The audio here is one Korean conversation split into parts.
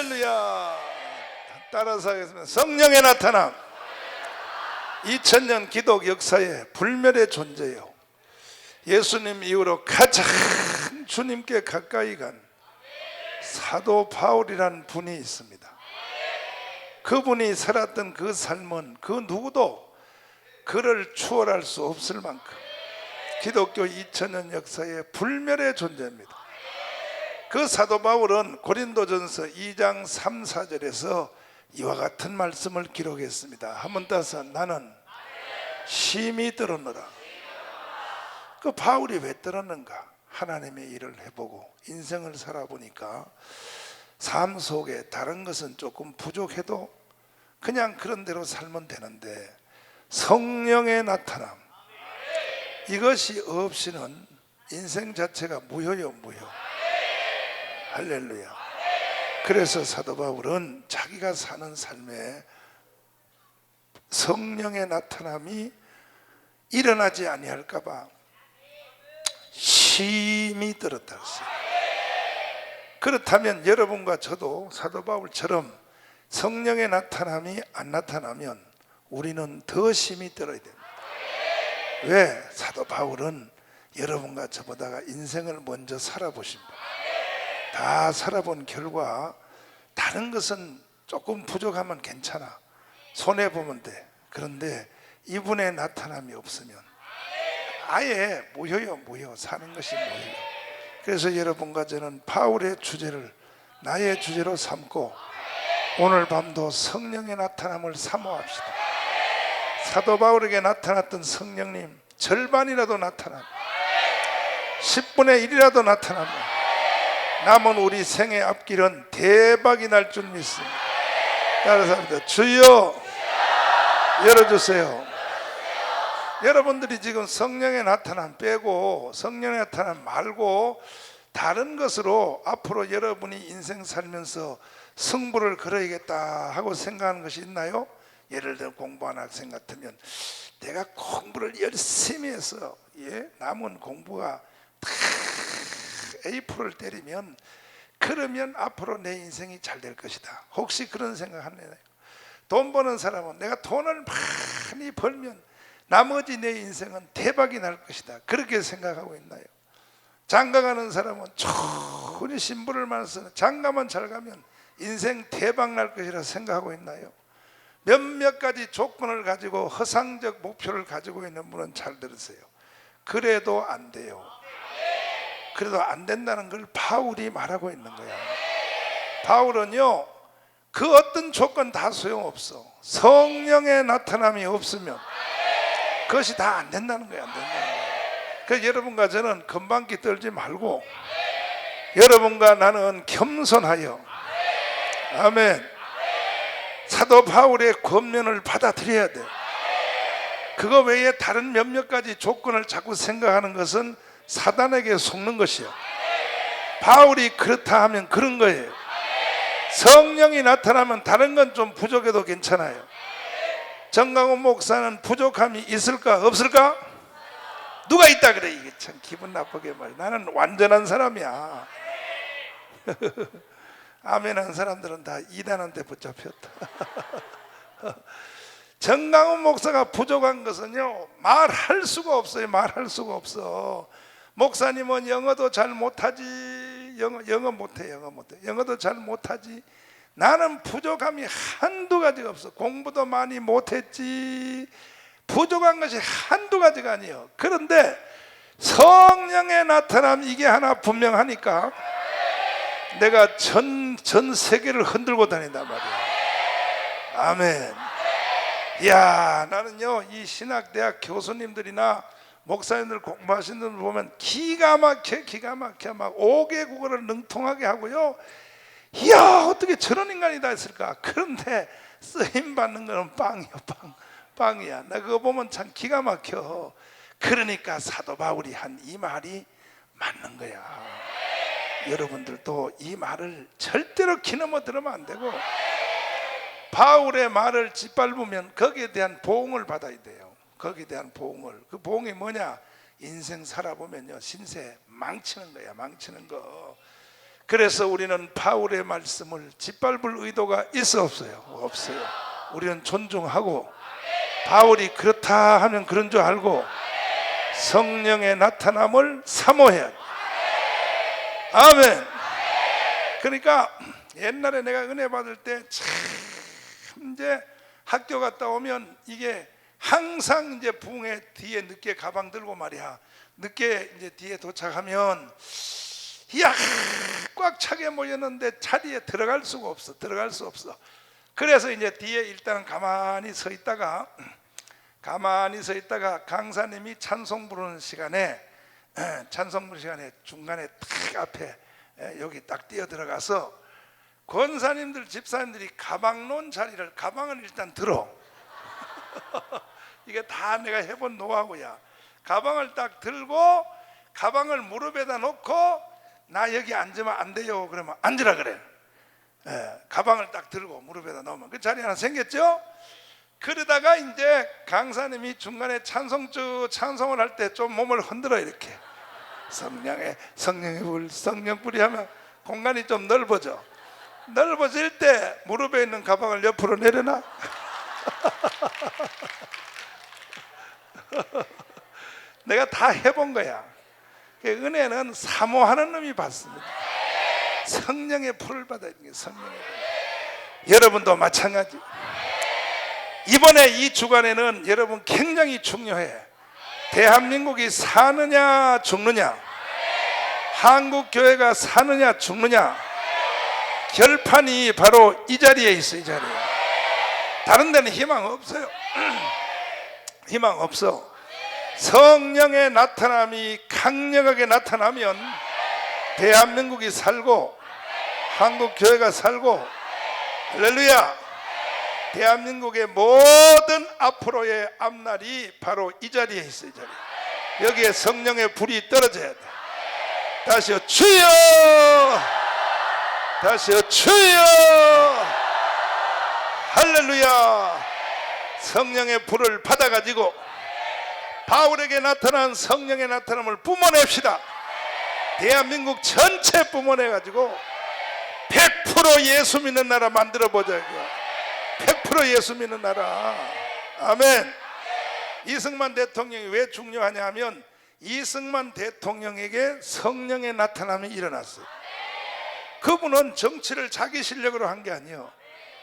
할렐루야. 따라서 하겠습니다. 성령의 나타남. 2000년 기독 역사의 불멸의 존재요. 예수님 이후로 가장 주님께 가까이 간 사도 바울이라는 분이 있습니다. 그분이 살았던 그 삶은 그 누구도 그를 추월할 수 없을 만큼 기독교 2000년 역사의 불멸의 존재입니다. 그 사도 바울은 고린도전서 2장 3, 4절에서 이와 같은 말씀을 기록했습니다. 한번 따서 나는 심히 들었노라. 그 바울이 왜 들었는가? 하나님의 일을 해보고 인생을 살아보니까 삶 속에 다른 것은 조금 부족해도 그냥 그런 대로 살면 되는데 성령의 나타남, 이것이 없이는 인생 자체가 무효요, 무효. 할렐루야. 그래서 사도 바울은 자기가 사는 삶에 성령의 나타남이 일어나지 아니할까 봐 심히 들었다 했어요. 그렇다면 여러분과 저도 사도 바울처럼 성령의 나타남이 안 나타나면 우리는 더 심히 들어야 됩니다. 왜? 사도 바울은 여러분과 저보다가 인생을 먼저 살아보십니다. 다 살아본 결과 다른 것은 조금 부족하면 괜찮아, 손해보면 돼. 그런데 이분의 나타남이 없으면 아예 무효요, 무효. 사는 것이 무효요. 그래서 여러분과 저는 바울의 주제를 나의 주제로 삼고 오늘 밤도 성령의 나타남을 사모합시다. 사도 바울에게 나타났던 성령님 절반이라도 나타나면 10분의 1이라도 나타나면 남은 우리 생의 앞길은 대박이 날 줄 믿습니다. 따라서 합니다. 주여 열어주세요. 여러분들이 지금 성령의 나타남 빼고 성령의 나타남 말고 다른 것으로 앞으로 여러분이 인생 살면서 승부를 걸어야겠다 하고 생각하는 것이 있나요? 예를 들어 공부하는 학생 같으면 내가 공부를 열심히 해서 남은 공부가 다 A4를 때리면 그러면 앞으로 내 인생이 잘 될 것이다. 혹시 그런 생각하나요? 돈 버는 사람은 내가 돈을 많이 벌면 나머지 내 인생은 대박이 날 것이다. 그렇게 생각하고 있나요? 장가 가는 사람은 좋은 신부를 만나서 장가만 잘 가면 인생 대박 날 것이라 생각하고 있나요? 몇몇 가지 조건을 가지고 허상적 목표를 가지고 있는 분은 잘 들으세요. 그래도 안 돼요. 그래도 안 된다는 걸 바울이 말하고 있는 거야. 바울은요, 그 어떤 조건 다 소용없어. 성령의 나타남이 없으면 그것이 다 안 된다는 거야, 안 된다는 거야. 그래서 여러분과 저는 건방기 떨지 말고 여러분과 나는 겸손하여, 아멘, 사도 바울의 권면을 받아들여야 돼. 그거 외에 다른 몇몇 가지 조건을 자꾸 생각하는 것은 사단에게 속는 것이요. 바울이 그렇다 하면 그런 거예요. 성령이 나타나면 다른 건 좀 부족해도 괜찮아요. 정강훈 목사는 부족함이 있을까 없을까? 누가 있다 그래? 이게 참 기분 나쁘게 말이야. 나는 완전한 사람이야. 아멘 한 사람들은 다 이단한테 붙잡혔다. 정강훈 목사가 부족한 것은요, 말할 수가 없어요. 말할 수가 없어. 목사님은 영어도 잘 못하지. 영어 못해. 영어도 잘 못하지. 나는 부족함이 한두 가지가 없어. 공부도 많이 못했지. 부족한 것이 한두 가지가 아니에요. 그런데 성령의 나타남, 이게 하나 분명하니까 내가 전 세계를 흔들고 다닌단 말이야. 아멘. 이야, 나는요, 이 신학대학 교수님들이나 목사님들 공부하시는 분들 보면 기가 막혀 막 5개 국어를 능통하게 하고요. 이야, 어떻게 저런 인간이 다 있을까? 그런데 쓰임 받는 거는 빵이야. 나 그거 보면 참 기가 막혀. 그러니까 사도 바울이 한 이 말이 맞는 거야. 여러분들도 이 말을 절대로 기넘어 들으면 안 되고 바울의 말을 짓밟으면 거기에 대한 보응을 받아야 돼요. 거기에 대한 보응을. 그 보응이 뭐냐? 인생 살아보면요, 신세 망치는 거야. 망치는 거. 그래서 우리는 바울의 말씀을 짓밟을 의도가 있어 없어요? 없어요. 우리는 존중하고 바울이 그렇다 하면 그런 줄 알고 성령의 나타남을 사모해야 돼. 아멘. 그러니까 옛날에 내가 은혜 받을 때 참 이제 학교 갔다 오면 이게 항상 이제 부흥회 뒤에 늦게 가방 들고 말이야. 늦게 이제 뒤에 도착하면 이야 꽉 차게 모였는데 자리에 들어갈 수가 없어. 들어갈 수 없어. 그래서 이제 뒤에 일단 가만히 서 있다가 강사님이 찬송 부르는 시간에 중간에 딱 앞에 여기 딱 뛰어 들어가서 권사님들 집사님들이 가방 놓은 자리를 가방을 일단 들어. 이게 다 내가 해본 노하우야. 가방을 딱 들고 가방을 무릎에다 놓고 나 여기 앉으면 안 돼요. 그러면 앉으라 그래. 가방을 딱 들고 무릎에다 놓으면 그 자리 하나 생겼죠. 그러다가 이제 강사님이 중간에 찬송을 할 때 좀 몸을 흔들어 이렇게 성령의 불 성령불이 하면 공간이 좀 넓어져. 넓어질 때 무릎에 있는 가방을 옆으로 내려놔. 내가 다 해본 거야. 은혜는 사모하는 놈이 받습니다. 성령의 불을 받아야 돼. 성령의 불. 여러분도 마찬가지. 이번에 이 주간에는 여러분 굉장히 중요해. 대한민국이 사느냐 죽느냐, 한국 교회가 사느냐 죽느냐, 결판이 바로 이 자리에 있어. 이 자리에. 다른 데는 희망 없어요. 희망 없어. 성령의 나타남이 강력하게 나타나면 대한민국이 살고 한국 교회가 살고, 할렐루야. 대한민국의 모든 앞으로의 앞날이 바로 이 자리에 있어요. 이 자리에. 여기에 성령의 불이 떨어져야 돼. 다시요 주여, 다시요 주여. 할렐루야. 성령의 불을 받아가지고 바울에게 나타난 성령의 나타남을 뿜어냅시다. 대한민국 전체 뿜어내가지고 100% 예수 믿는 나라 만들어보자. 100% 예수 믿는 나라. 아멘. 이승만 대통령이 왜 중요하냐 하면 이승만 대통령에게 성령의 나타남이 일어났어요. 그분은 정치를 자기 실력으로 한 게 아니에요.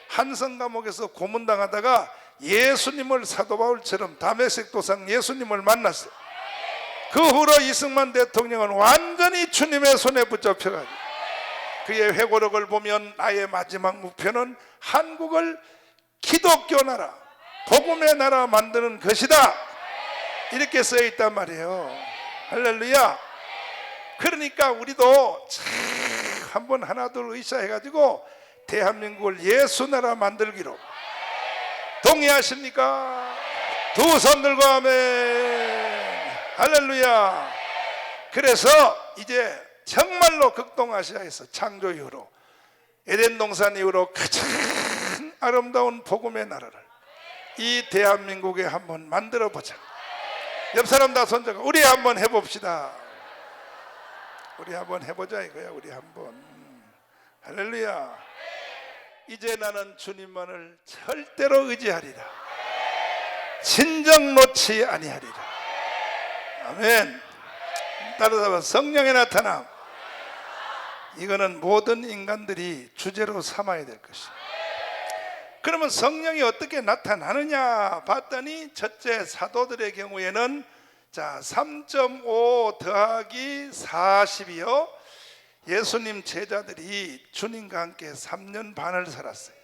한성 감옥에서 고문당하다가 예수님을 사도 바울처럼 다메섹 도상 예수님을 만났어요. 그 후로 이승만 대통령은 완전히 주님의 손에 붙잡혀가지고 그의 회고록을 보면 나의 마지막 목표는 한국을 기독교 나라, 복음의 나라 만드는 것이다, 이렇게 써 있단 말이에요. 할렐루야. 그러니까 우리도 참 한번 하나둘 의사해가지고 대한민국을 예수 나라 만들기로 동의하십니까? 두 손 들고 아멘. 할렐루야. 그래서 이제 정말로 극동아시아에서 창조 이후로 에덴 동산 이후로 가장 아름다운 복음의 나라를 이 대한민국에 한번 만들어 보자. 옆 사람 다 손잡고 우리 한번 해봅시다. 우리 한번 해보자 이거야. 우리 한번. 할렐루야. 이제 나는 주님만을 절대로 의지하리라. 진정 놓지 아니하리라. 아멘. 따라서 성령의 나타남, 이거는 모든 인간들이 주제로 삼아야 될 것이다. 그러면 성령이 어떻게 나타나느냐 봤더니, 첫째, 사도들의 경우에는 자 3.5 더하기 40이요 예수님 제자들이 주님과 함께 3년 반을 살았어요.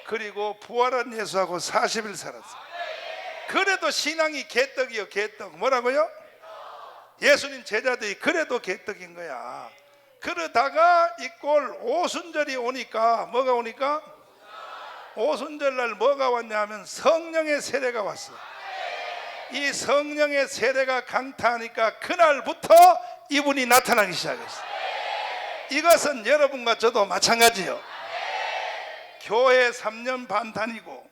그리고 부활한 예수하고 40일 살았어요. 그래도 신앙이 개떡이요. 개떡. 뭐라고요? 예수님 제자들이 그래도 개떡인 거야. 그러다가 이 꼴 오순절이 오니까, 뭐가 오니까? 오순절날 뭐가 왔냐 하면 성령의 세례가 왔어. 이 성령의 세례가 강타하니까 그날부터 이분이 나타나기 시작했어. 이것은 여러분과 저도 마찬가지요. 교회 3년 반 다니고,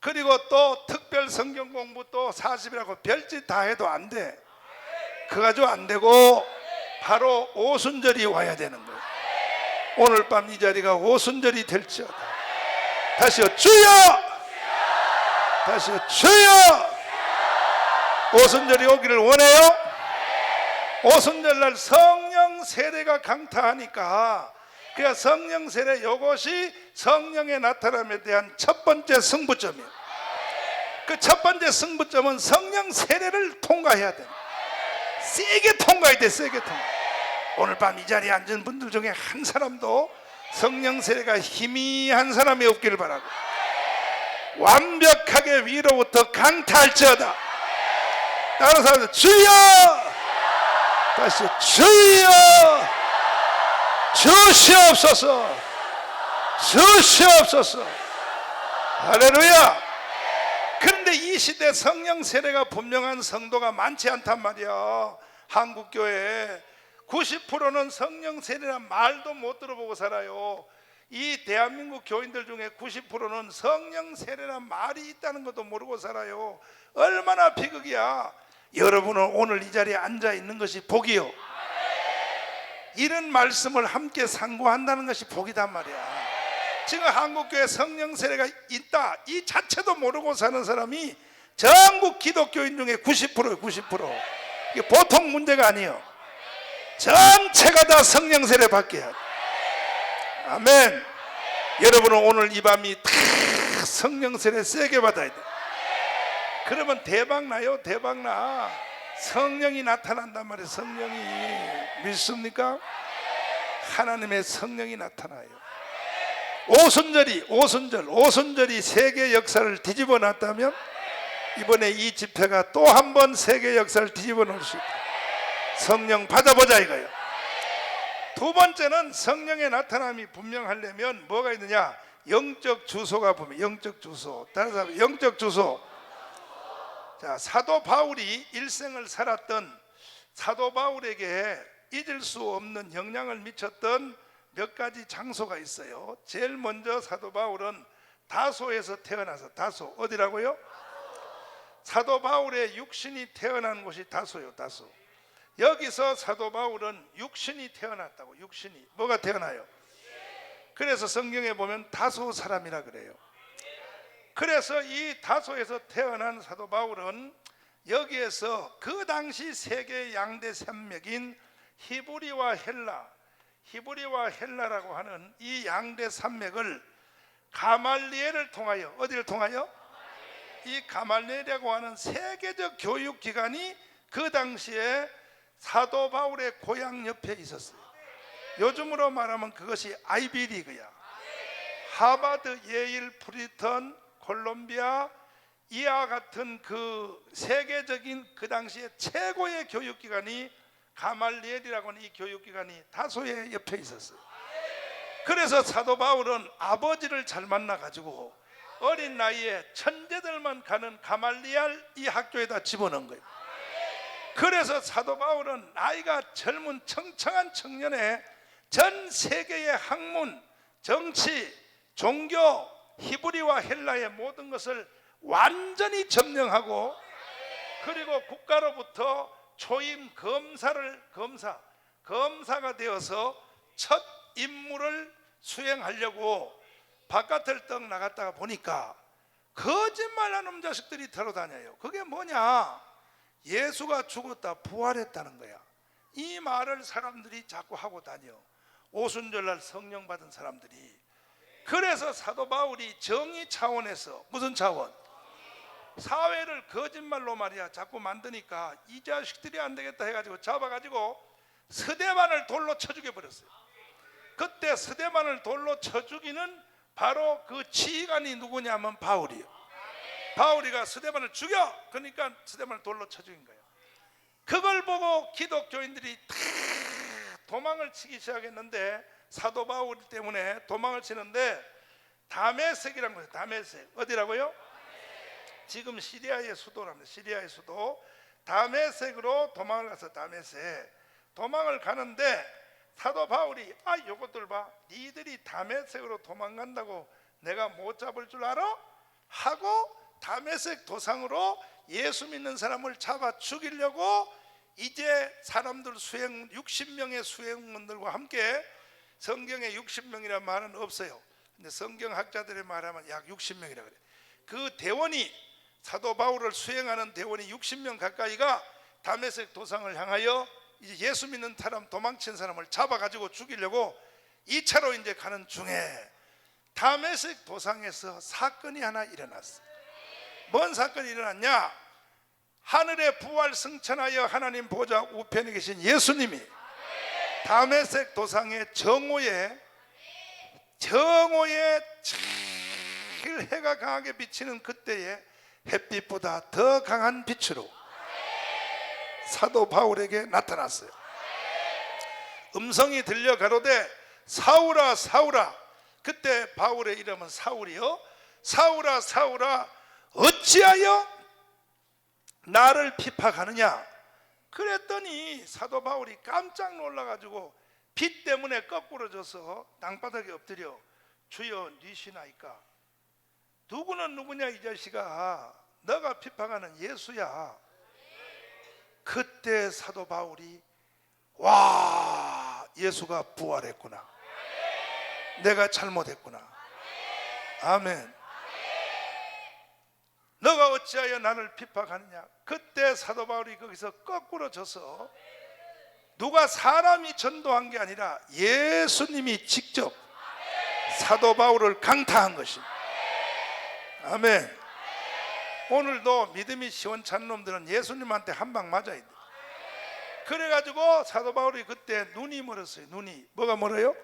그리고 또 특별 성경 공부 또 40이라고 별짓 다 해도 안 돼. 그거 가지고 안 되고 바로 오순절이 와야 되는 거예요. 오늘 밤 이 자리가 오순절이 될지어다. 다시요, 주여! 다시요, 주여! 오순절이 오기를 원해요? 오순절날 성령 세례가 강타하니까, 그러니까 성령 세례, 이것이 성령의 나타남에 대한 첫 번째 승부점이에요. 그 첫 번째 승부점은 성령 세례를 통과해야 돼. 세게 통과해야 돼. 세게 통과. 오늘 밤 이 자리에 앉은 분들 중에 한 사람도 성령 세례가 희미한 사람이 없기를 바라고, 완벽하게 위로부터 강타할지어다. 다른 사람들 주여! 다시 주여! 주시옵소서! 주시옵소서! 할렐루야! 그런데 이 시대 성령 세례가 분명한 성도가 많지 않단 말이야. 한국교회에 90%는 성령 세례란 말도 못 들어보고 살아요. 이 대한민국 교인들 중에 90%는 성령 세례란 말이 있다는 것도 모르고 살아요. 얼마나 비극이야. 여러분은 오늘 이 자리에 앉아 있는 것이 복이요, 이런 말씀을 함께 상고한다는 것이 복이단 말이야. 지금 한국교회 성령 세례가 있다, 이 자체도 모르고 사는 사람이 전국 기독교인 중에 90%예요. 90%. 이게 보통 문제가 아니에요. 전체가 다 성령 세례 받게 해야 돼. 아멘. 여러분은 오늘 이 밤이 다 성령 세례 세게 받아야 돼. 그러면 대박 나요. 대박 나. 성령이 나타난단 말이에요. 성령이. 믿습니까? 하나님의 성령이 나타나요. 오순절이 세계 역사를 뒤집어 놨다면, 이번에 이 집회가 또 한 번 세계 역사를 뒤집어 놓을 수 있다. 성령 받아보자 이거예요. 두 번째는 성령의 나타남이 분명하려면 뭐가 있느냐? 영적 주소가 보면, 영적 주소. 다른 사람, 영적 주소. 자, 사도 바울이 일생을 살았던, 사도 바울에게 잊을 수 없는 영향을 미쳤던 몇 가지 장소가 있어요. 제일 먼저 사도 바울은 다소에서 태어나서, 다소 어디라고요? 사도 바울의 육신이 태어난 곳이 다소요. 다소. 여기서 사도 바울은 육신이 태어났다고. 육신이 뭐가 태어나요? 그래서 성경에 보면 다소 사람이라 그래요. 그래서 이 다소에서 태어난 사도 바울은 여기에서 그 당시 세계 양대 산맥인 히브리와 헬라라고 하는 이 양대 산맥을 가말리엘을 통하여, 어디를 통하여? 이 가말리엘이라고 하는 세계적 교육기관이 그 당시에 사도 바울의 고향 옆에 있었어요. 요즘으로 말하면 그것이 아이비리그야. 하버드, 예일, 프리턴, 콜롬비아, 이와 같은 그 세계적인 그 당시에 최고의 교육기관이 가말리엘이라고 하는 이 교육기관이 다소의 옆에 있었어요. 그래서 사도 바울은 아버지를 잘 만나가지고 어린 나이에 천재들만 가는 가말리엘 이 학교에다 집어넣은 거예요. 그래서 사도 바울은 나이가 젊은 청청한 청년에 전 세계의 학문, 정치, 종교, 히브리와 헬라의 모든 것을 완전히 점령하고, 그리고 국가로부터 초임 검사가 되어서 첫 임무를 수행하려고 바깥을 떡 나갔다가 보니까 거짓말하는 자식들이 들어다녀요. 그게 뭐냐? 예수가 죽었다 부활했다는 거야. 이 말을 사람들이 자꾸 하고 다녀. 오순절날 성령 받은 사람들이. 그래서 사도 바울이 정의 차원에서, 무슨 차원? 사회를 거짓말로 말이야 자꾸 만드니까 이 자식들이 안 되겠다 해가지고 잡아가지고 스데반을 돌로 쳐 죽여버렸어요. 그때 스데반을 돌로 쳐 죽이는 바로 그 지휘관이 누구냐면 바울이요. 바울이가 스데반을 죽여! 그러니까 스데반을 돌로 쳐 죽인 거예요. 그걸 보고 기독교인들이 다 도망을 치기 시작했는데, 사도 바울 때문에 도망을 치는데, 다메섹이라는 거예요. 다메섹. 어디라고요? 지금 시리아의 수도랍니다. 시리아의 수도 다메섹으로 도망을 가서, 다메섹 도망을 가는데 사도 바울이 요것들 봐, 니들이 다메섹으로 도망간다고 내가 못 잡을 줄 알아? 하고 다메섹 도상으로 예수 믿는 사람을 잡아 죽이려고 이제 사람들 60명의 수행원들과 함께 성경에 60명이라는 말은 없어요. 근데 성경학자들의 말하면 약 60명이라 그래. 그 대원이, 사도 바울을 수행하는 대원이 60명 가까이가 다메섹 도상을 향하여 이제 예수 믿는 사람, 도망친 사람을 잡아가지고 죽이려고 2차로 이제 가는 중에 다메섹 도상에서 사건이 하나 일어났어. 뭔 사건이 일어났냐? 하늘에 부활 승천하여 하나님 보좌 우편에 계신 예수님이 다메섹 도상의 정오에 제일 해가 강하게 비치는 그때에 햇빛보다 더 강한 빛으로 사도 바울에게 나타났어요. 음성이 들려 가로되 사울아 사울아. 그때 바울의 이름은 사울이요. 사울아 사울아 어찌하여 나를 핍박하느냐. 그랬더니 사도 바울이 깜짝 놀라가지고 빛 때문에 거꾸로져서 땅바닥에 엎드려 주여 니시나이까. 누구는 누구냐 이 자식아, 너가 핍박하는 예수야. 그때 사도 바울이 와, 예수가 부활했구나, 내가 잘못했구나. 아멘. 너가 어찌하여 나를 핍박하느냐. 그때 사도 바울이 거기서 거꾸로 져서, 누가 사람이 전도한 게 아니라 예수님이 직접 사도 바울을 강타한 것입니다. 아멘. 오늘도 믿음이 시원찮은 놈들은 예수님한테 한 방 맞아야 돼. 그래가지고 사도 바울이 그때 눈이 멀었어요. 눈이 뭐가 멀어요?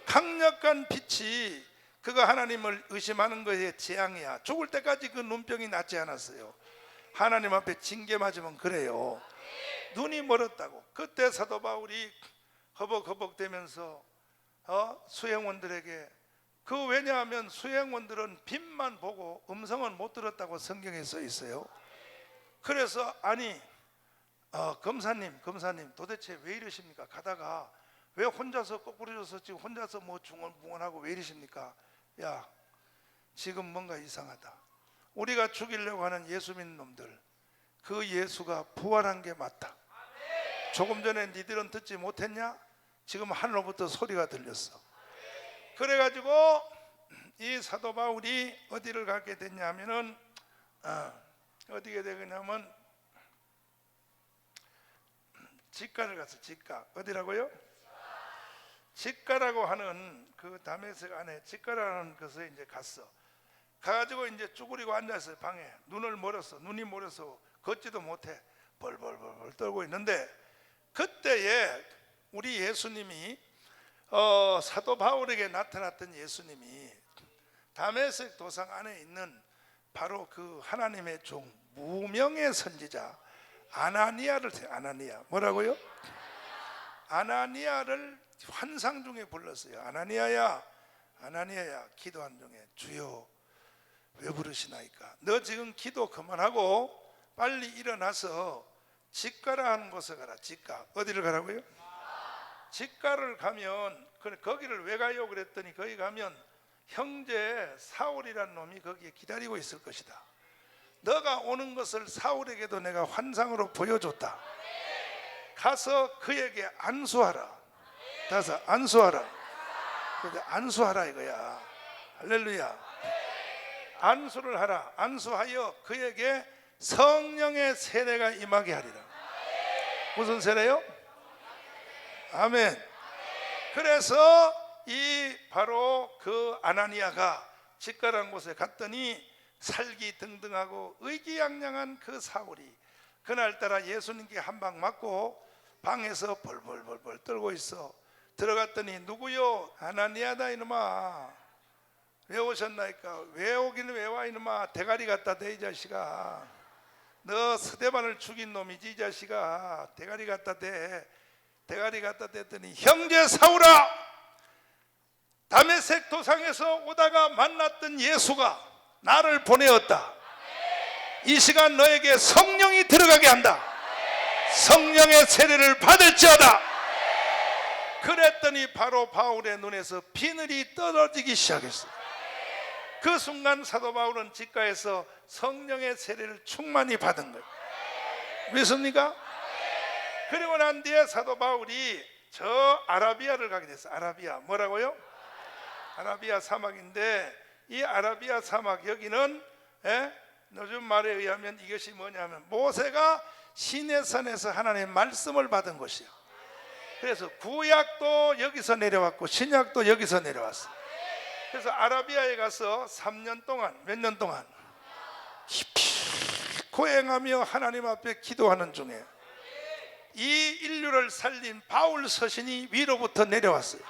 강력한 빛이, 그가 하나님을 의심하는 것의 재앙이야. 죽을 때까지 그 눈병이 낫지 않았어요. 하나님 앞에 징계 맞으면 그래요. 눈이 멀었다고. 그때 사도 바울이 허벅허벅대면서 수행원들에게, 왜냐하면 수행원들은 빛만 보고 음성은 못 들었다고 성경에 써 있어요. 그래서 아니 검사님 도대체 왜 이러십니까? 가다가 왜 혼자서 거꾸로져서 지금 혼자서 뭐 중얼붕얼하고 왜 이러십니까? 야, 지금 뭔가 이상하다. 우리가 죽이려고 하는 예수 믿는 놈들, 그 예수가 부활한 게 맞다. 조금 전에 니들은 듣지 못했냐? 지금 하늘로부터 소리가 들렸어. 그래가지고 이 사도 바울이 어디를 가게 됐냐면은 어디게 되냐면 직가를 갔어. 직가. 어디라고요? 직가라고 하는 그 다메섹 안에 직가라는 곳에 이제 갔어. 가가지고 이제 쭈그리고 앉았어요. 방에. 눈이 멀어서 걷지도 못해 벌벌벌 떨고 있는데, 그때에 우리 예수님이 사도 바울에게 나타났던 예수님이 다메섹 도상 안에 있는 바로 그 하나님의 종, 무명의 선지자 아나니아 뭐라고요? 아나니아를 환상 중에 불렀어요. 아나니아야 기도한 중에 주여 왜 부르시나이까? 너 지금 기도 그만하고 빨리 일어나서 직가라 하는 곳에 가라. 직가. 어디를 가라고요? 직가를 가면, 거기를 왜 가요? 그랬더니 거기 가면 형제 사울이라는 놈이 거기에 기다리고 있을 것이다. 너가 오는 것을 사울에게도 내가 환상으로 보여줬다. 가서 그에게 안수하라. 가서 안수하라. 안수하라 이거야. 할렐루야. 안수를 하라. 안수하여 그에게 성령의 세례가 임하게 하리라. 무슨 세례요? 아멘. 그래서 이 바로 그 아나니아가 직가라는 곳에 갔더니 살기등등하고 의기양양한 그 사울이 그날따라 예수님께 한 방 맞고 방에서 벌벌벌벌 떨고 있어. 들어갔더니 누구요? 아나니아다 이놈아. 왜 오셨나이까? 왜 오기는 왜 와 이놈아. 대가리 갖다 대 이 자식아. 너 스데반을 죽인 놈이지 이 자식아. 대가리 갖다 대. 대가리 갖다 댔더니 형제 사울아, 다메섹 도상에서 오다가 만났던 예수가 나를 보내었다. 이 시간 너에게 성령이 들어가게 한다. 성령의 세례를 받을지어다. 그랬더니 바로 바울의 눈에서 비늘이 떨어지기 시작했어. 그 순간 사도 바울은 직가에서 성령의 세례를 충만히 받은 거예요. 믿습니까? 그리고 난 뒤에 사도 바울이 저 아라비아를 가게 됐어요. 아라비아 뭐라고요? 아라비아 사막인데 이 아라비아 사막 여기는 요즘 말에 의하면 이것이 뭐냐면 모세가 시내산에서 하나님의 말씀을 받은 곳이요. 그래서 구약도 여기서 내려왔고 신약도 여기서 내려왔어요. 그래서 아라비아에 가서 3년 동안 몇 년 동안 깊이 고행하며 하나님 앞에 기도하는 중에 이 인류를 살린 바울 서신이 위로부터 내려왔어요.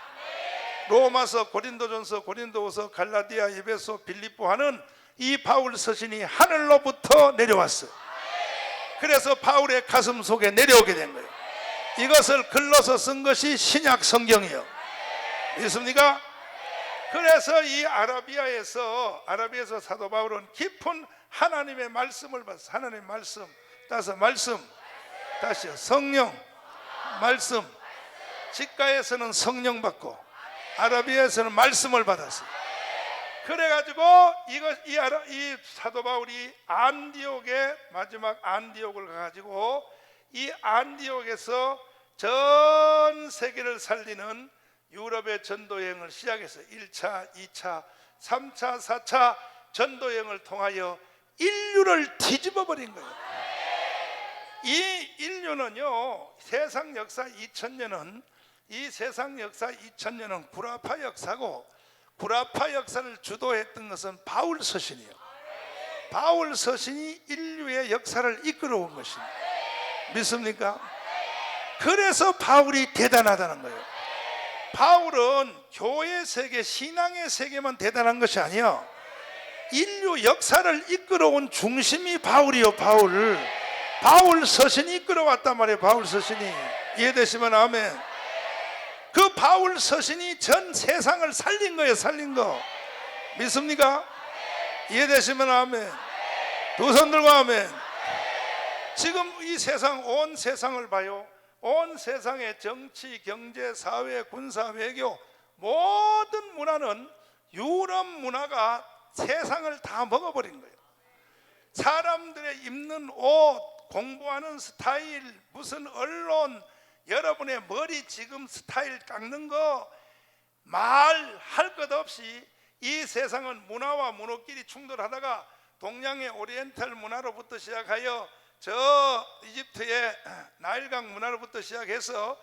로마서, 고린도전서, 고린도후서, 갈라디아, 에베소, 빌립보 하는 이 바울 서신이 하늘로부터 내려왔어요. 그래서 바울의 가슴 속에 내려오게 된 거예요. 이것을 글로서 쓴 것이 신약 성경이요. 믿습니까? 그래서 이 아라비아에서 사도 바울은 깊은 하나님의 말씀을 받았어요. 하나님의 말씀, 따서 말씀, 다시요 성령, 말씀. 직가에서는 성령 받고 아라비아에서는 말씀을 받았어요. 그래가지고 이 사도 바울이 안디옥에 마지막 안디옥을 가가지고 이 안디옥에서 전 세계를 살리는 유럽의 전도여행을 시작했어요. 1차, 2차, 3차, 4차 전도여행을 통하여 인류를 뒤집어 버린 거예요. 이 인류는요, 세상 역사 2000년은 이 세상 역사 2000년은 구라파 역사고, 구라파 역사를 주도했던 것은 바울 서신이에요. 바울 서신이 인류의 역사를 이끌어온 것입니다. 믿습니까? 그래서 바울이 대단하다는 거예요. 바울은 교회 세계, 신앙의 세계만 대단한 것이 아니에요. 인류 역사를 이끌어온 중심이 바울이요. 바울 서신이 이끌어왔단 말이에요. 바울 서신이. 이해되시면 아멘. 그 바울 서신이 전 세상을 살린 거예요. 살린 거. 믿습니까? 이해되시면 아멘. 두 손 들고 아멘. 지금 이 세상, 온 세상을 봐요. 온 세상의 정치, 경제, 사회, 군사, 외교 모든 문화는 유럽 문화가 세상을 다 먹어버린 거예요. 사람들의 입는 옷, 공부하는 스타일, 무슨 언론, 여러분의 머리 지금 스타일 깎는 거 말할 것 없이 이 세상은 문화와 문화끼리 충돌하다가 동양의 오리엔탈 문화로부터 시작하여 저 이집트의 나일강 문화로부터 시작해서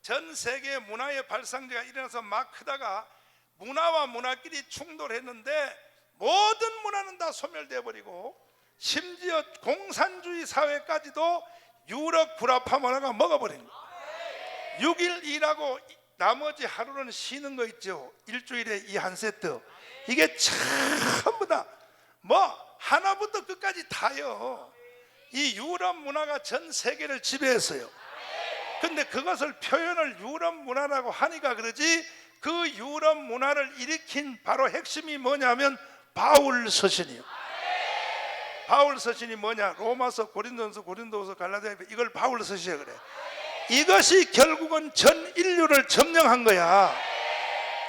전 세계 문화의 발상제가 일어나서 막 크다가 문화와 문화끼리 충돌했는데 모든 문화는 다 소멸되어 버리고 심지어 공산주의 사회까지도 유럽 구라파 문화가 먹어버린 거예요. 6일 일하고 나머지 하루는 쉬는 거 있죠. 일주일에 이 한 세트. 이게 전부 다 뭐 하나부터 끝까지 다요. 이 유럽 문화가 전 세계를 지배했어요. 근데 그것을 표현을 유럽 문화라고 하니까 그러지, 그 유럽 문화를 일으킨 바로 핵심이 뭐냐면 바울 서신이요. 바울 서신이 뭐냐? 로마서, 고린도전서, 고린도후서, 갈라디아, 이걸 바울 서신이야 그래. 이것이 결국은 전 인류를 점령한 거야.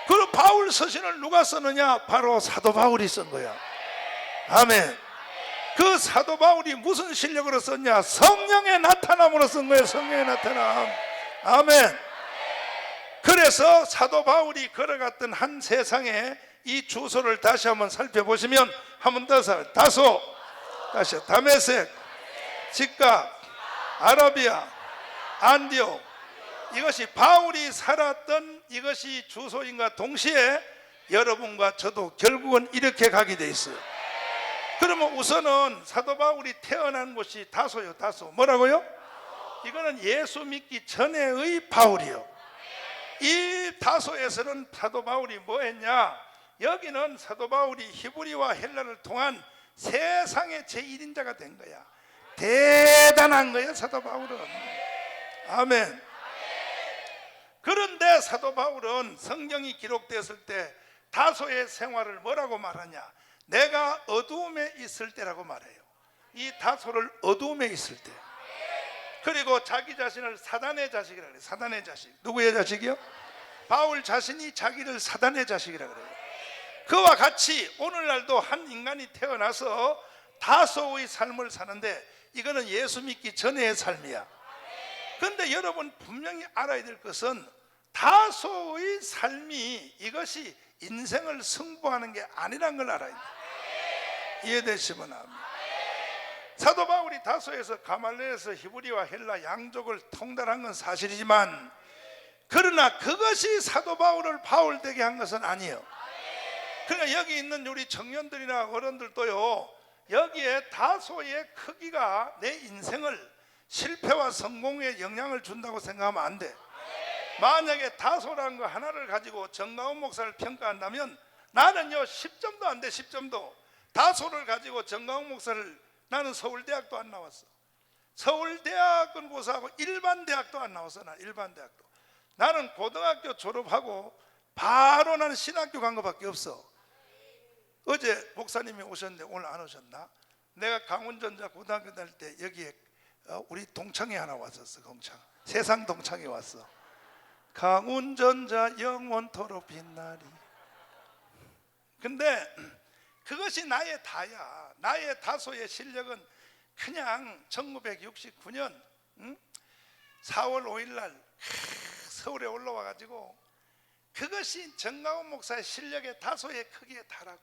그 바울 서신을 누가 썼느냐? 바로 사도 바울이 쓴 거야. 아멘. 그 사도 바울이 무슨 실력으로 썼냐? 성령의 나타남으로 쓴 거예요. 성령의 나타남. 아멘. 그래서 사도 바울이 걸어갔던 한 세상에 이 주소를 다시 한번 살펴보시면, 한번 더 다소, 다시 다메섹, 직각, 아라비아, 안디옥, 이것이 바울이 살았던 이것이 주소인과 동시에 여러분과 저도 결국은 이렇게 가게 돼 있어요. 그러면 우선은 사도 바울이 태어난 곳이 다소요. 다소 뭐라고요? 이거는 예수 믿기 전에의 바울이요. 이 다소에서는 사도 바울이 뭐 했냐? 여기는 사도 바울이 히브리와 헬라를 통한 세상의 제1인자가 된 거야. 대단한 거야 사도 바울은. 아멘. 그런데 사도 바울은 성경이 기록되었을 때 다소의 생활을 뭐라고 말하냐? 내가 어두움에 있을 때라고 말해요. 이 다소를 어두움에 있을 때. 그리고 자기 자신을 사단의 자식이라고 그래요. 사단의 자식. 누구의 자식이요? 바울 자신이 자기를 사단의 자식이라고 그래요. 그와 같이 오늘날도 한 인간이 태어나서 다소의 삶을 사는데 이거는 예수 믿기 전의 삶이야. 그런데 여러분 분명히 알아야 될 것은 다소의 삶이 이것이 인생을 승부하는 게 아니란 걸 알아야 돼요. 이해되시면 합니다. 사도 바울이 다소에서 가말레에서 히브리와 헬라 양족을 통달한 건 사실이지만, 그러나 그것이 사도 바울을 바울되게 한 것은 아니에요. 그러니까 여기 있는 우리 청년들이나 어른들도요, 여기에 다소의 크기가 내 인생을 실패와 성공에 영향을 준다고 생각하면 안 돼. 만약에 다소라는 거 하나를 가지고 정가훈 목사를 평가한다면 나는요 10점도 안 돼. 10점도. 다소를 가지고 정가훈 목사를, 나는 서울대학도 안 나왔어. 서울대학은 고사하고 일반 대학도 안 나왔어. 나 일반 대학도. 나는 고등학교 졸업하고 바로 나는 신학교 간 것밖에 없어. 어제 목사님이 오셨는데 오늘 안 오셨나? 내가 강원전자 고등학교 다닐 때 여기에 우리 동창이 하나 왔었어. 동창, 세상 동창이 왔어. 강운전자 영원토록 빛나리. 근데 그것이 나의 다야. 나의 다소의 실력은 그냥 1969년 4월 5일 날 서울에 올라와 가지고, 그것이 정가훈 목사의 실력의 다소의 크기에 달하고,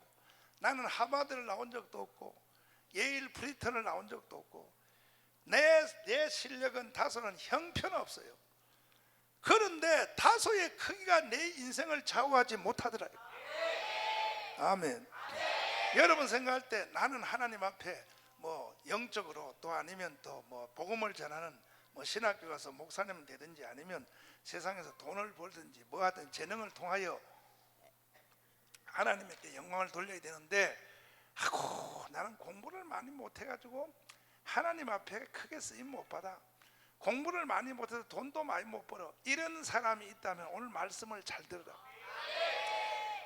나는 하버드를 나온 적도 없고 예일 프리턴을 나온 적도 없고, 내 실력은 다소는 형편없어요. 그런데 다소의 크기가 내 인생을 좌우하지 못하더라고요. 아멘. 여러분 생각할 때 나는 하나님 앞에 뭐 영적으로, 또 아니면 또 뭐 복음을 전하는 뭐 신학교 가서 목사님 되든지, 아니면 세상에서 돈을 벌든지 뭐 하든 재능을 통하여 하나님께 영광을 돌려야 되는데, 나는 공부를 많이 못해가지고 하나님 앞에 크게 쓰임 못 받아. 공부를 많이 못해서 돈도 많이 못 벌어. 이런 사람이 있다면 오늘 말씀을 잘 들으라.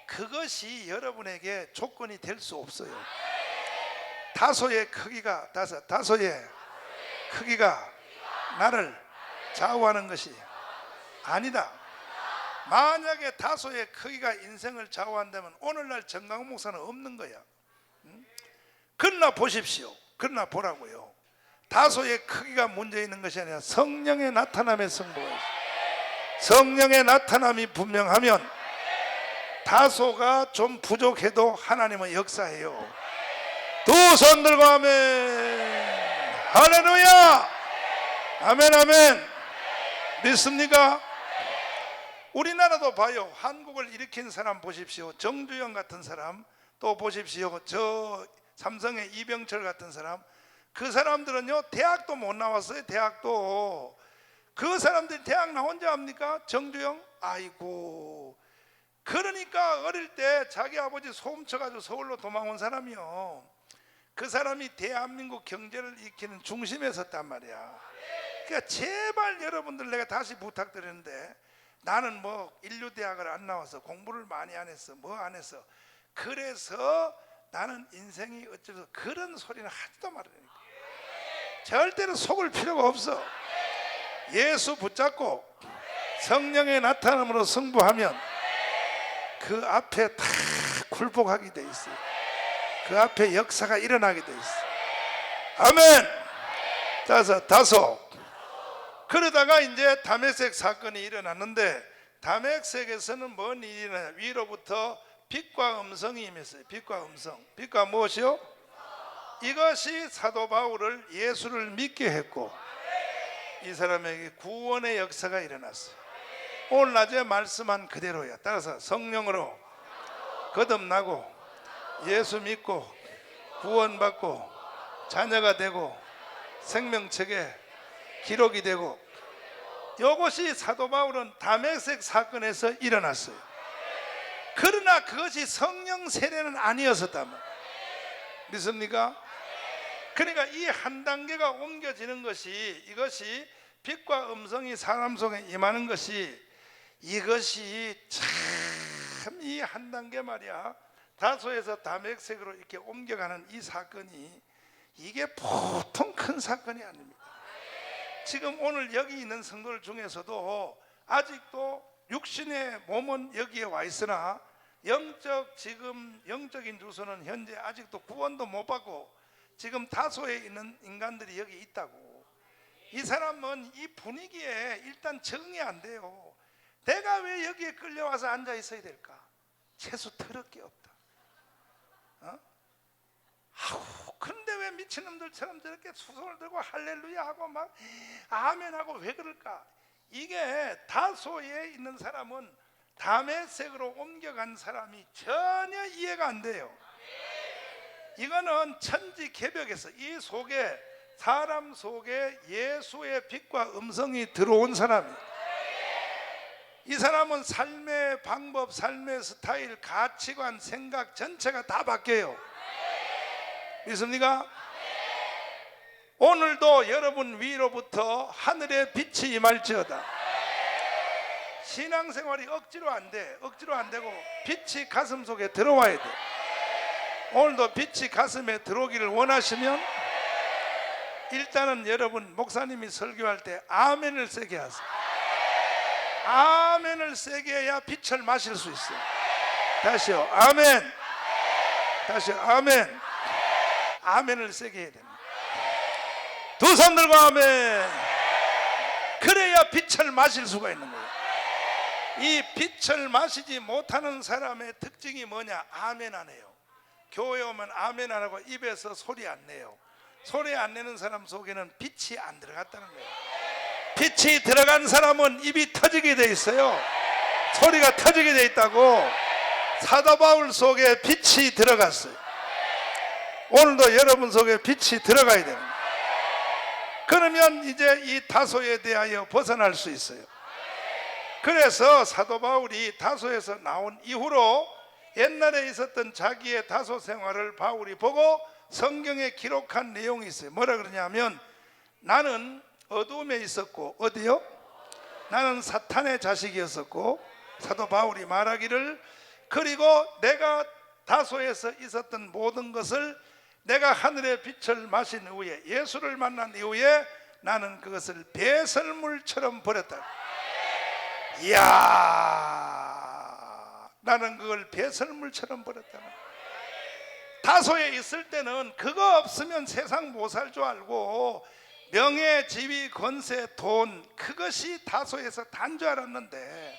그것이 여러분에게 조건이 될 수 없어요. 다소의 크기가 나를 좌우하는 것이 아니다. 만약에 다소의 크기가 인생을 좌우한다면 오늘날 정강훈 목사는 없는 거야. 그러나 보십시오. 그러나 보라고요. 다소의 크기가 문제 있는 것이 아니라 성령의 나타남의 승부가 있어요. 성령의 나타남이 분명하면 다소가 좀 부족해도 하나님은 역사해요. 두 손 들고 아멘. 할렐루야. 아멘 아멘. 믿습니까? 우리나라도 봐요. 한국을 일으킨 사람 보십시오. 정주영 같은 사람, 또 보십시오. 저 삼성의 이병철 같은 사람. 그 사람들은요 대학도 못 나왔어요. 대학도. 그 사람들이 대학 나온 줄 압니까? 정주영? 아이고. 그러니까 어릴 때 자기 아버지 소음 쳐가지고 서울로 도망온 사람이요. 그 사람이 대한민국 경제를 일으키는 중심에 섰단 말이야. 그러니까 제발 여러분들, 내가 다시 부탁드리는데, 나는 뭐 인류대학을 안 나와서 공부를 많이 안 했어, 뭐 안 했어, 그래서 나는 인생이 어쩌서, 그런 소리는 하지도 말라니까. 절대로 속을 필요가 없어. 예수 붙잡고 성령의 나타남으로 승부하면 그 앞에 다 굴복하게 돼 있어요. 그 앞에 역사가 일어나게 돼 있어요. 아멘. 따라서 다소. 그러다가 이제 다메섹 사건이 일어났는데, 다메섹에서는 뭔 일이 일어나냐. 위로부터 빛과 음성이 임했어요. 빛과 음성. 빛과 무엇이요? 이것이 사도 바울을 예수를 믿게 했고, 이 사람에게 구원의 역사가 일어났어요. 오늘 낮에 말씀한 그대로야. 따라서 성령으로 거듭나고 예수 믿고 구원받고 자녀가 되고 생명책에 기록이 되고, 이것이 사도 바울은 다메섹 사건에서 일어났어요. 그러나 그것이 성령 세례는 아니었었단 말이에요. 믿습니까? 그러니까 이 한 단계가 옮겨지는 것이, 이것이 빛과 음성이 사람 속에 임하는 것이, 이것이 참 이 한 단계 말이야, 다소에서 다메섹으로 이렇게 옮겨가는 이 사건이, 이게 보통 큰 사건이 아닙니다. 지금 오늘 여기 있는 성도들 중에서도 아직도 육신의 몸은 여기에 와 있으나 영적인 주소는 현재 아직도 구원도 못 받고 지금 다소에 있는 인간들이 여기 있다고. 이 사람은 이 분위기에 일단 적응이 안 돼요. 내가 왜 여기에 끌려와서 앉아 있어야 될까? 채소 더럽게 없다. 근데 왜 미친놈들처럼 저렇게 수송을 들고 할렐루야 하고 막 아멘 하고 왜 그럴까? 이게 다소에 있는 사람은 다메섹으로 옮겨간 사람이 전혀 이해가 안 돼요. 이거는 천지개벽에서 이 속에 사람 속에 예수의 빛과 음성이 들어온 사람이에요. 이 사람은 삶의 방법, 삶의 스타일, 가치관, 생각 전체가 다 바뀌어요. 믿습니까? 오늘도 여러분 위로부터 하늘의 빛이 임할지어다. 신앙생활이 억지로 안 돼. 억지로 안 되고 빛이 가슴 속에 들어와야 돼. 오늘도 빛이 가슴에 들어오기를 원하시면 일단은 여러분 목사님이 설교할 때 아멘을 세게 하세요. 아멘을 세게 해야 빛을 마실 수 있어요. 다시요. 아멘. 다시요. 아멘. 아멘을 세게 해야 됩니다. 두 손 들고 아멘. 그래야 빛을 마실 수가 있는 거예요. 이 빛을 마시지 못하는 사람의 특징이 뭐냐? 아멘 안 해요. 교회 오면 아멘 안 하고 입에서 소리 안 내요. 소리 안 내는 사람 속에는 빛이 안 들어갔다는 거예요. 빛이 들어간 사람은 입이 터지게 돼 있어요. 소리가 터지게 돼 있다고. 사도 바울 속에 빛이 들어갔어요. 오늘도 여러분 속에 빛이 들어가야 됩니다. 그러면 이제 이 다소에 대하여 벗어날 수 있어요. 그래서 사도 바울이 다소에서 나온 이후로 옛날에 있었던 자기의 다소 생활을 바울이 보고 성경에 기록한 내용이 있어요. 뭐라 그러냐면 나는 어두움에 있었고 어디요? 나는 사탄의 자식이었었고 사도 바울이 말하기를 그리고 내가 다소에서 있었던 모든 것을 내가 하늘의 빛을 마신 후에 예수를 만난 이후에 나는 그것을 배설물처럼 버렸다. 이야, 나는 그걸 배설물처럼 버렸다. 다소에 있을 때는 그거 없으면 세상 못 살 줄 알고 명예, 지위, 권세, 돈 그것이 다소에서 단 줄 알았는데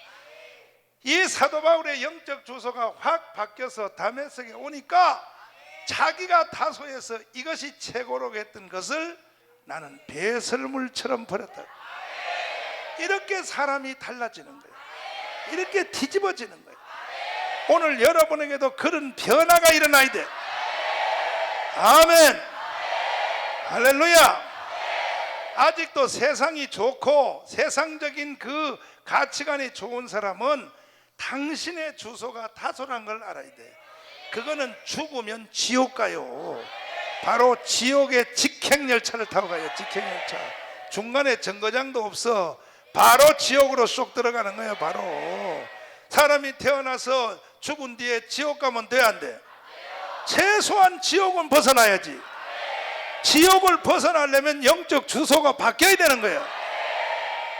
이 사도 바울의 영적 주소가 확 바뀌어서 다메섹에 오니까 자기가 다소에서 이것이 최고로 했던 것을 나는 배설물처럼 버렸다. 이렇게 사람이 달라지는 거예요. 이렇게 뒤집어지는 거예요. 오늘 여러분에게도 그런 변화가 일어나야 돼. 아멘. 할렐루야. 아직도 세상이 좋고 세상적인 그 가치관이 좋은 사람은 당신의 주소가 다소란 걸 알아야 돼. 그거는 죽으면 지옥 가요. 바로 지옥의 직행열차를 타고 가요. 직행열차. 중간에 정거장도 없어. 바로 지옥으로 쏙 들어가는 거예요. 바로 사람이 태어나서 죽은 뒤에 지옥 가면 돼 안 돼? 최소한 지옥은 벗어나야지. 지옥을 벗어나려면 영적 주소가 바뀌어야 되는 거예요.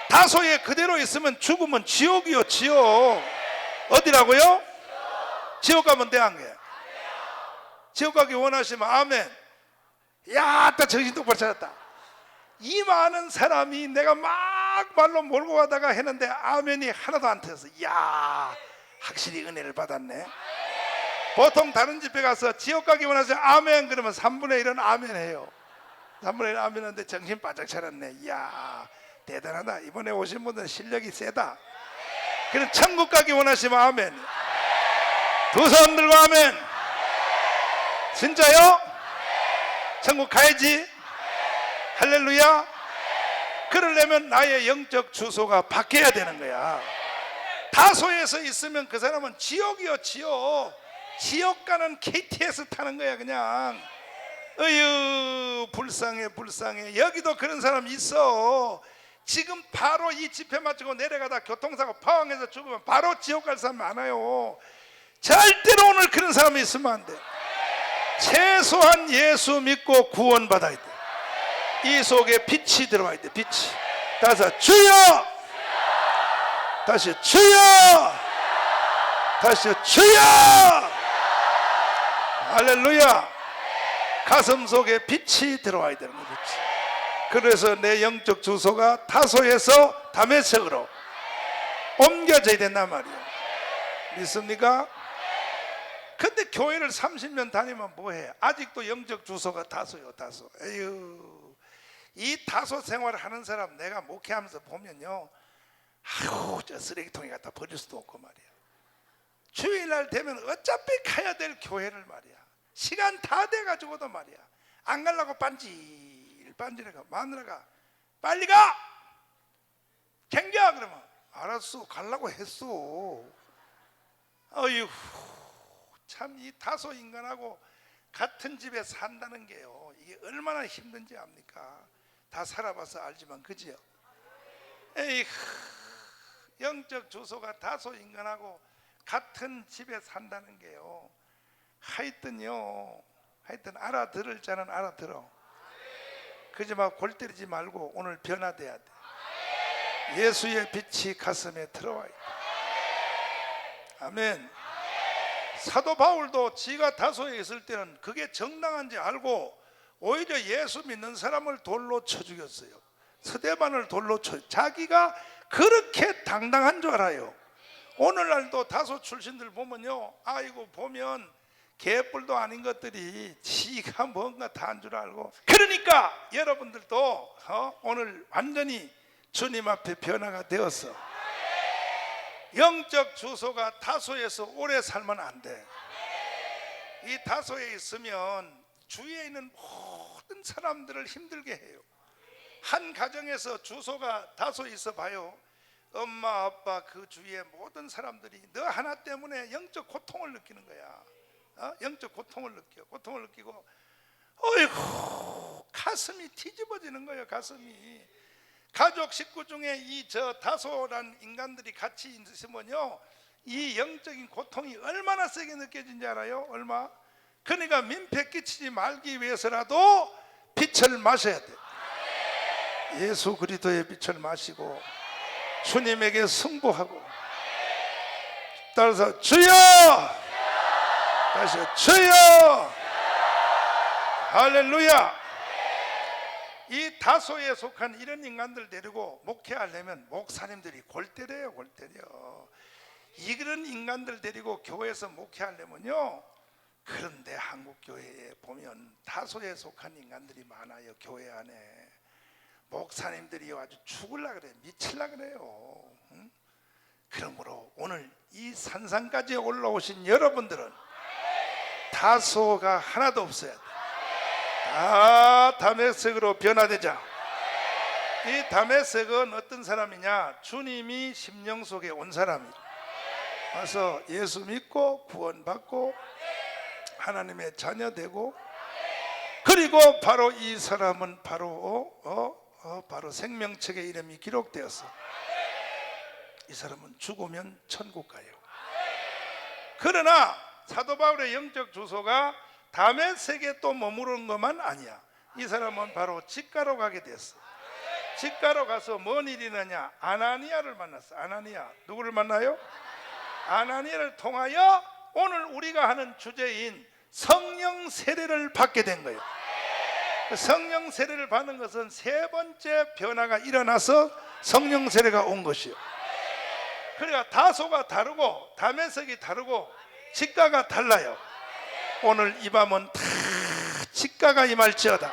다소에 그대로 있으면 죽으면 지옥이요. 지옥. 어디라고요? 지옥 가면 돼 안 돼? 지옥 가기 원하시면 아멘. 야, 딱 정신 똑바로 차렸다. 이 많은 사람이 내가 막 말로 몰고 가다가 했는데 아멘이 하나도 안 터졌어. 야, 확실히 은혜를 받았네. 보통 다른 집회 가서 지옥 가기 원하시면 아멘 그러면 3분의 1은 아멘 해요. 3분의 1 아멘 하는데 정신 바짝 차렸네. 이야, 대단하다. 이번에 오신 분들은 실력이 세다. 그럼 천국 가기 원하시면 아멘. 두 손 들고 아멘. 진짜요? 천국 가야지. 할렐루야. 그러려면 나의 영적 주소가 바뀌어야 되는 거야. 다소에서 있으면 그 사람은 지옥이요. 지옥. 지옥 가는 KTX 타는 거야 그냥. 어휴, 불쌍해 불쌍해. 여기도 그런 사람 있어. 지금 바로 이 집회 마치고 내려가다 교통사고 파왕해서 죽으면 바로 지옥 갈 사람 많아요. 절대로 오늘 그런 사람이 있으면 안 돼. 최소한 예수 믿고 구원받아야 돼. 이 속에 빛이 들어와야 돼. 빛이. 다시 주여. 다시 주여. 다시 주여. 할렐루야. 가슴 속에 빛이 들어와야 되는 거지. 그래서 내 영적 주소가 다소에서 다메섹으로 옮겨져야 된단 말이에요. 믿습니까? 근데 교회를 30년 다니면 뭐해? 아직도 영적 주소가 다소요, 다소. 에휴, 이 다소 생활을 하는 사람 내가 목회하면서 보면요, 아유, 저 쓰레기통에 갖다 버릴 수도 없고 말이야. 주일날 되면 어차피 가야 될 교회를 말이야, 시간 다 돼가지고도 말이야, 안 가려고 반질반질해가 마누라가 빨리 가! 갱겨! 그러면 알았어, 가려고 했어. 어휴, 참 이 다소 인간하고 같은 집에 산다는 게요, 이게 얼마나 힘든지 압니까? 다 살아봐서 알지만, 그지요? 에이, 영적 주소가 다소 인간하고 같은 집에 산다는 게요, 하여튼 알아들을 자는 알아들어. 그지만 골 때리지 말고 오늘 변화돼야 돼. 예수의 빛이 가슴에 들어와 있다. 아멘. 사도 바울도 지가 다소에 있을 때는 그게 정당한지 알고 오히려 예수 믿는 사람을 돌로 쳐 죽였어요. 스데반을 돌로 쳐. 자기가 그렇게 당당한 줄 알아요. 오늘날도 다소 출신들 보면요, 아이고 보면 개뿔도 아닌 것들이 지가 뭔가 다 한 줄 알고. 그러니까 여러분들도 오늘 완전히 주님 앞에 변화가 되었어. 영적 주소가 다소에서 오래 살면 안 돼. 이 다소에 있으면 주위에 있는 모든 사람들을 힘들게 해요. 한 가정에서 주소가 다소에 있어 봐요. 엄마 아빠 그 주위의 모든 사람들이 너 하나 때문에 영적 고통을 느끼는 거야. 영적 고통을 느끼고 어이구, 가슴이 뒤집어지는 거예요. 가슴이. 가족 식구 중에 이 저 다소란 인간들이 같이 있으면요, 이 영적인 고통이 얼마나 세게 느껴진지 알아요? 얼마? 그러니까 민폐 끼치지 말기 위해서라도 빛을 마셔야 돼. 예수 그리스도의 빛을 마시고 주님에게 승부하고. 따라서 주여! 다시 주여! 할렐루야! 이 다소에 속한 이런 인간들 데리고 목회하려면 목사님들이 골 때려요. 이런 인간들 데리고 교회에서 목회하려면요, 그런데 한국 교회에 보면 다소에 속한 인간들이 많아요. 교회 안에 목사님들이 아주 죽을라 그래, 미칠라 그래요. 그러므로 오늘 이 산상까지 올라오신 여러분들은 다소가 하나도 없어야 돼. 다 다메섹으로 변화되자. 이 다메섹은 어떤 사람이냐? 주님이 심령 속에 온 사람이죠. 와서 예수 믿고 구원받고 하나님의 자녀 되고, 그리고 바로 이 사람은 바로 생명책에 이름이 기록되었어. 이 사람은 죽으면 천국 가요. 그러나 사도 바울의 영적 주소가 다메섹에 또 머무르는 것만 아니야. 이 사람은 바로 직가로 가게 됐어. 직가로 가서 뭔 일이 나냐? 아나니아를 만났어. 아나니아. 누구를 만나요? 아나니아를 통하여 오늘 우리가 하는 주제인 성령 세례를 받게 된 거예요. 성령 세례를 받는 것은 세 번째 변화가 일어나서 성령 세례가 온 것이요. 그러니까 다소가 다르고 다메섹이 다르고 직가가 달라요. 오늘 이 밤은 다 직가가 임할지어다.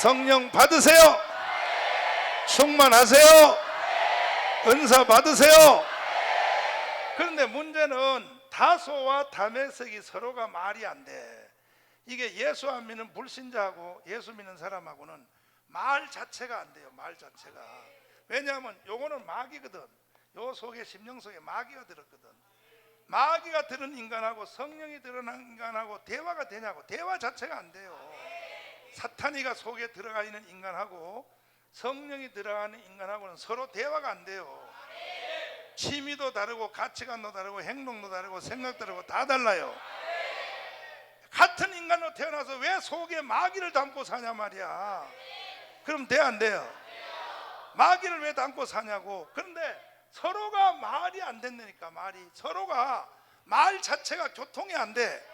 성령 받으세요. 충만하세요. 은사 받으세요. 그런데 문제는 다소와 다메섹이 서로가 말이 안 돼. 이게 예수 안 믿는 불신자하고 예수 믿는 사람하고는 말 자체가 안 돼요. 말 자체가. 왜냐하면 요거는 마귀거든. 요 속에 심령 속에 마귀가 들었거든. 마귀가 들은 인간하고 성령이 들은 인간하고 대화가 되냐고. 대화 자체가 안 돼요. 사탄이가 속에 들어가 있는 인간하고 성령이 들어가는 인간하고는 서로 대화가 안 돼요. 취미도 다르고 가치관도 다르고 행동도 다르고 생각도 다르고 다 달라요. 같은 인간으로 태어나서 왜 속에 마귀를 담고 사냐 말이야. 그럼 돼 안 돼요? 마귀를 왜 담고 사냐고. 그런데 서로가 말이 안 된다니까. 말이 서로가 말 자체가 교통이 안 돼.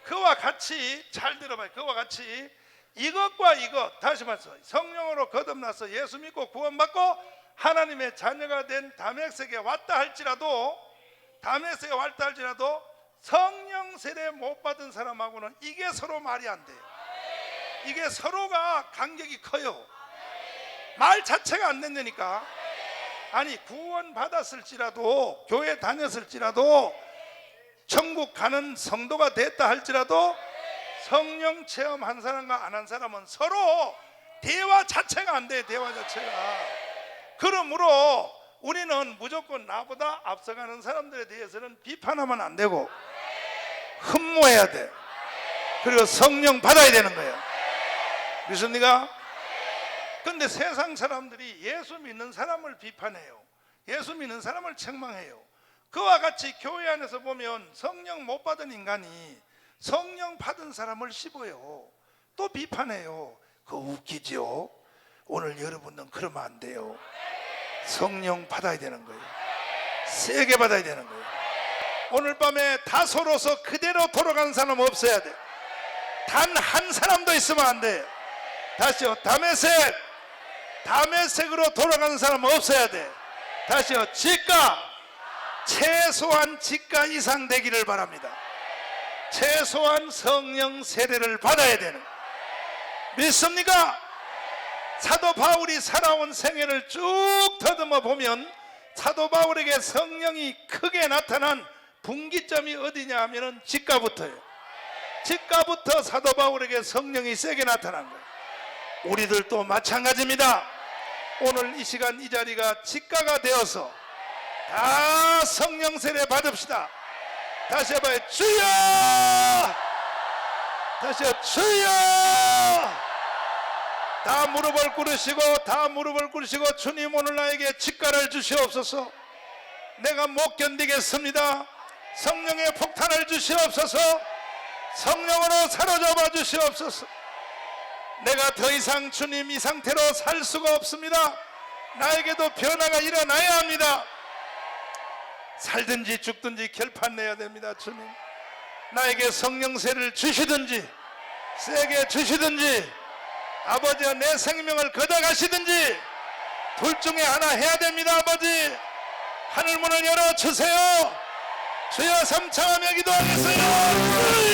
그와 같이 잘 들어봐요. 그와 같이 이것과 이것, 다시 말해서 성령으로 거듭나서 예수 믿고 구원받고 하나님의 자녀가 된 다메섹에 왔다 할지라도 성령 세례 못 받은 사람하고는 이게 서로 말이 안 돼요. 이게 서로가 간격이 커요. 말 자체가 안 된다니까. 아니, 구원 받았을지라도, 교회 다녔을지라도, 천국 가는 성도가 됐다 할지라도 성령 체험한 사람과 안 한 사람은 서로 대화 자체가 안 돼. 대화 자체가. 그러므로 우리는 무조건 나보다 앞서가는 사람들에 대해서는 비판하면 안 되고 흠모해야 돼. 그리고 성령 받아야 되는 거예요. 믿습니까? 근데 세상 사람들이 예수 믿는 사람을 비판해요. 예수 믿는 사람을 책망해요. 그와 같이 교회 안에서 보면 성령 못 받은 인간이 성령 받은 사람을 씹어요. 또 비판해요. 그거 웃기죠? 오늘 여러분은 그러면 안 돼요. 성령 받아야 되는 거예요. 세게 받아야 되는 거예요. 오늘 밤에 다소로서 그대로 돌아간 사람 없어야 돼. 단 한 사람도 있으면 안 돼. 다시요. 다메섹으로 돌아가는 사람 없어야 돼. 다시요. 최소한 직가 이상 되기를 바랍니다. 최소한 성령 세례를 받아야 되는. 믿습니까? 사도 바울이 살아온 생애를 쭉 더듬어 보면 사도 바울에게 성령이 크게 나타난 분기점이 어디냐 하면은 직가부터예요. 직가부터 사도 바울에게 성령이 세게 나타난 거예요. 우리들도 마찬가지입니다. 오늘 이 시간 이 자리가 직가가 되어서 다 성령 세례 받읍시다. 다시 해봐요. 주여! 다시요. 주여! 다 무릎을 꿇으시고 주님 오늘 나에게 직가를 주시옵소서. 내가 못 견디겠습니다. 성령의 폭탄을 주시옵소서. 성령으로 사로잡아 주시옵소서. 내가 더 이상 주님 이 상태로 살 수가 없습니다. 나에게도 변화가 일어나야 합니다. 살든지 죽든지 결판 내야 됩니다. 주님, 나에게 성령세를 주시든지 세게 주시든지 아버지와 내 생명을 걷어가시든지 둘 중에 하나 해야 됩니다. 아버지, 하늘문을 열어주세요. 주여, 삼창하며 기도하겠어요.